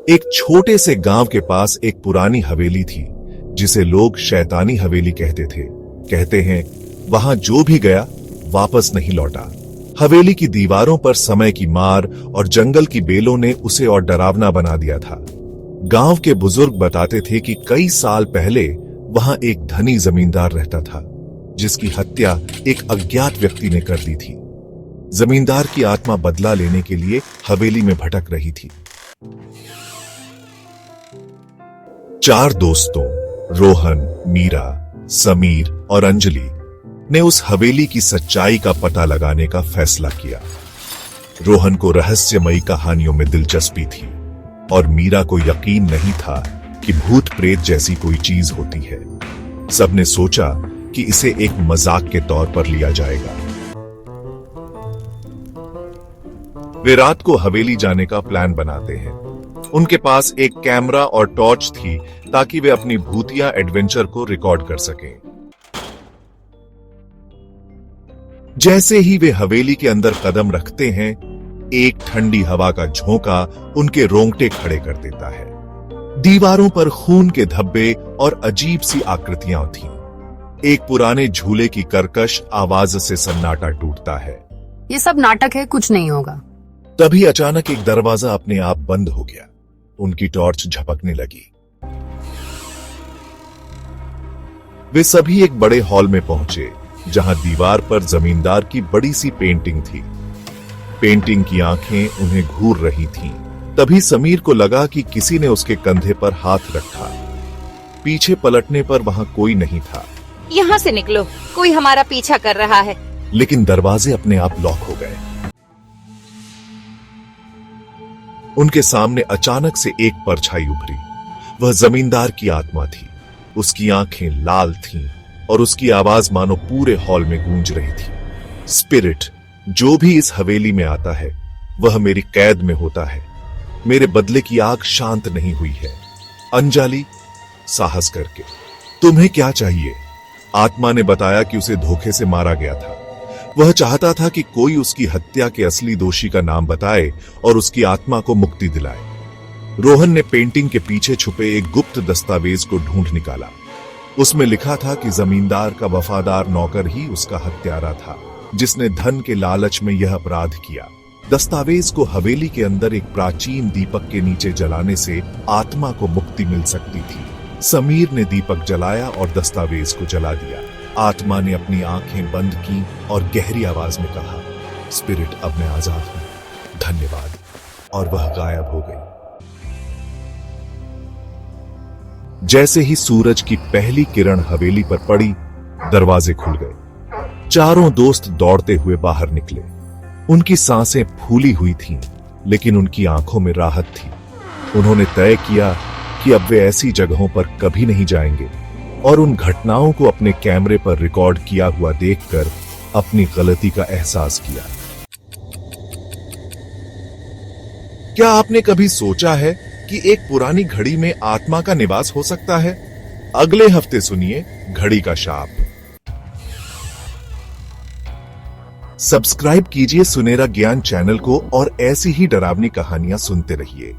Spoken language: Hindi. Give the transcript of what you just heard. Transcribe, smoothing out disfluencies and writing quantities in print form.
एक छोटे से गांव के पास एक पुरानी हवेली थी जिसे लोग शैतानी हवेली कहते थे। कहते हैं वहां जो भी गया वापस नहीं लौटा। हवेली की दीवारों पर समय की मार और जंगल की बेलों ने उसे और डरावना बना दिया था। गांव के बुजुर्ग बताते थे कि कई साल पहले वहां एक धनी जमींदार रहता था जिसकी हत्या एक अज्ञात व्यक्ति ने कर दी थी। जमींदार की आत्मा बदला लेने के लिए हवेली में भटक रही थी। 4 दोस्तों रोहन, मीरा, समीर और अंजलि ने उस हवेली की सच्चाई का पता लगाने का फैसला किया। रोहन को रहस्यमयी कहानियों में दिलचस्पी थी और मीरा को यकीन नहीं था कि भूत प्रेत जैसी कोई चीज होती है। सबने सोचा कि इसे एक मजाक के तौर पर लिया जाएगा। वे रात को हवेली जाने का प्लान बनाते हैं। उनके पास एक कैमरा और टॉर्च थी ताकि वे अपनी भूतिया एडवेंचर को रिकॉर्ड कर सकें। जैसे ही वे हवेली के अंदर कदम रखते हैं, एक ठंडी हवा का झोंका उनके रोंगटे खड़े कर देता है। दीवारों पर खून के धब्बे और अजीब सी आकृतियां थीं। एक पुराने झूले की कर्कश आवाज से सन्नाटा टूटता है। ये सब नाटक है, कुछ नहीं होगा। तभी अचानक एक दरवाजा अपने आप बंद हो गया। उनकी टॉर्च झपकने लगी। वे सभी एक बड़े हॉल में पहुंचे जहां दीवार पर जमींदार की बड़ी सी पेंटिंग थी। पेंटिंग की आंखें उन्हें घूर रही थीं। तभी समीर को लगा कि किसी ने उसके कंधे पर हाथ रखा। पीछे पलटने पर वहां कोई नहीं था। यहाँ से निकलो, कोई हमारा पीछा कर रहा है। लेकिन दरवाजे अपने आप लॉक हो गए। उनके सामने अचानक से एक परछाई उभरी। वह जमींदार की आत्मा थी। उसकी आंखें लाल थीं और उसकी आवाज मानो पूरे हॉल में गूंज रही थी। स्पिरिट, जो भी इस हवेली में आता है वह मेरी कैद में होता है। मेरे बदले की आग शांत नहीं हुई है। अंजलि, साहस करके, तुम्हें क्या चाहिए? आत्मा ने बताया कि उसे धोखे से मारा गया था। वह चाहता था कि कोई उसकी हत्या के असली दोषी का नाम बताए और उसकी आत्मा को मुक्ति दिलाए। रोहन ने पेंटिंग के पीछे छुपे एक गुप्त दस्तावेज को ढूंढ निकाला। उसमें लिखा था कि जमींदार का वफादार नौकर ही उसका हत्यारा था, जिसने धन के लालच में यह अपराध किया। दस्तावेज को हवेली के अंदर एक प्राचीन दीपक के नीचे जलाने से आत्मा को मुक्ति मिल सकती थी। समीर ने दीपक जलाया और दस्तावेज को जला दिया। आत्मा ने अपनी आंखें बंद की और गहरी आवाज में कहा, स्पिरिट, अब मैं आजाद हूं, धन्यवाद। और वह गायब हो गई। जैसे ही सूरज की पहली किरण हवेली पर पड़ी, दरवाजे खुल गए। चारों दोस्त दौड़ते हुए बाहर निकले। उनकी सांसें फूली हुई थीं, लेकिन उनकी आंखों में राहत थी। उन्होंने तय किया कि अब वे ऐसी जगहों पर कभी नहीं जाएंगे और उन घटनाओं को अपने कैमरे पर रिकॉर्ड किया हुआ देखकर अपनी गलती का एहसास किया। क्या आपने कभी सोचा है कि एक पुरानी घड़ी में आत्मा का निवास हो सकता है? अगले हफ्ते सुनिए घड़ी का शाप। सब्सक्राइब कीजिए सुनेरा ज्ञान चैनल को और ऐसी ही डरावनी कहानियां सुनते रहिए।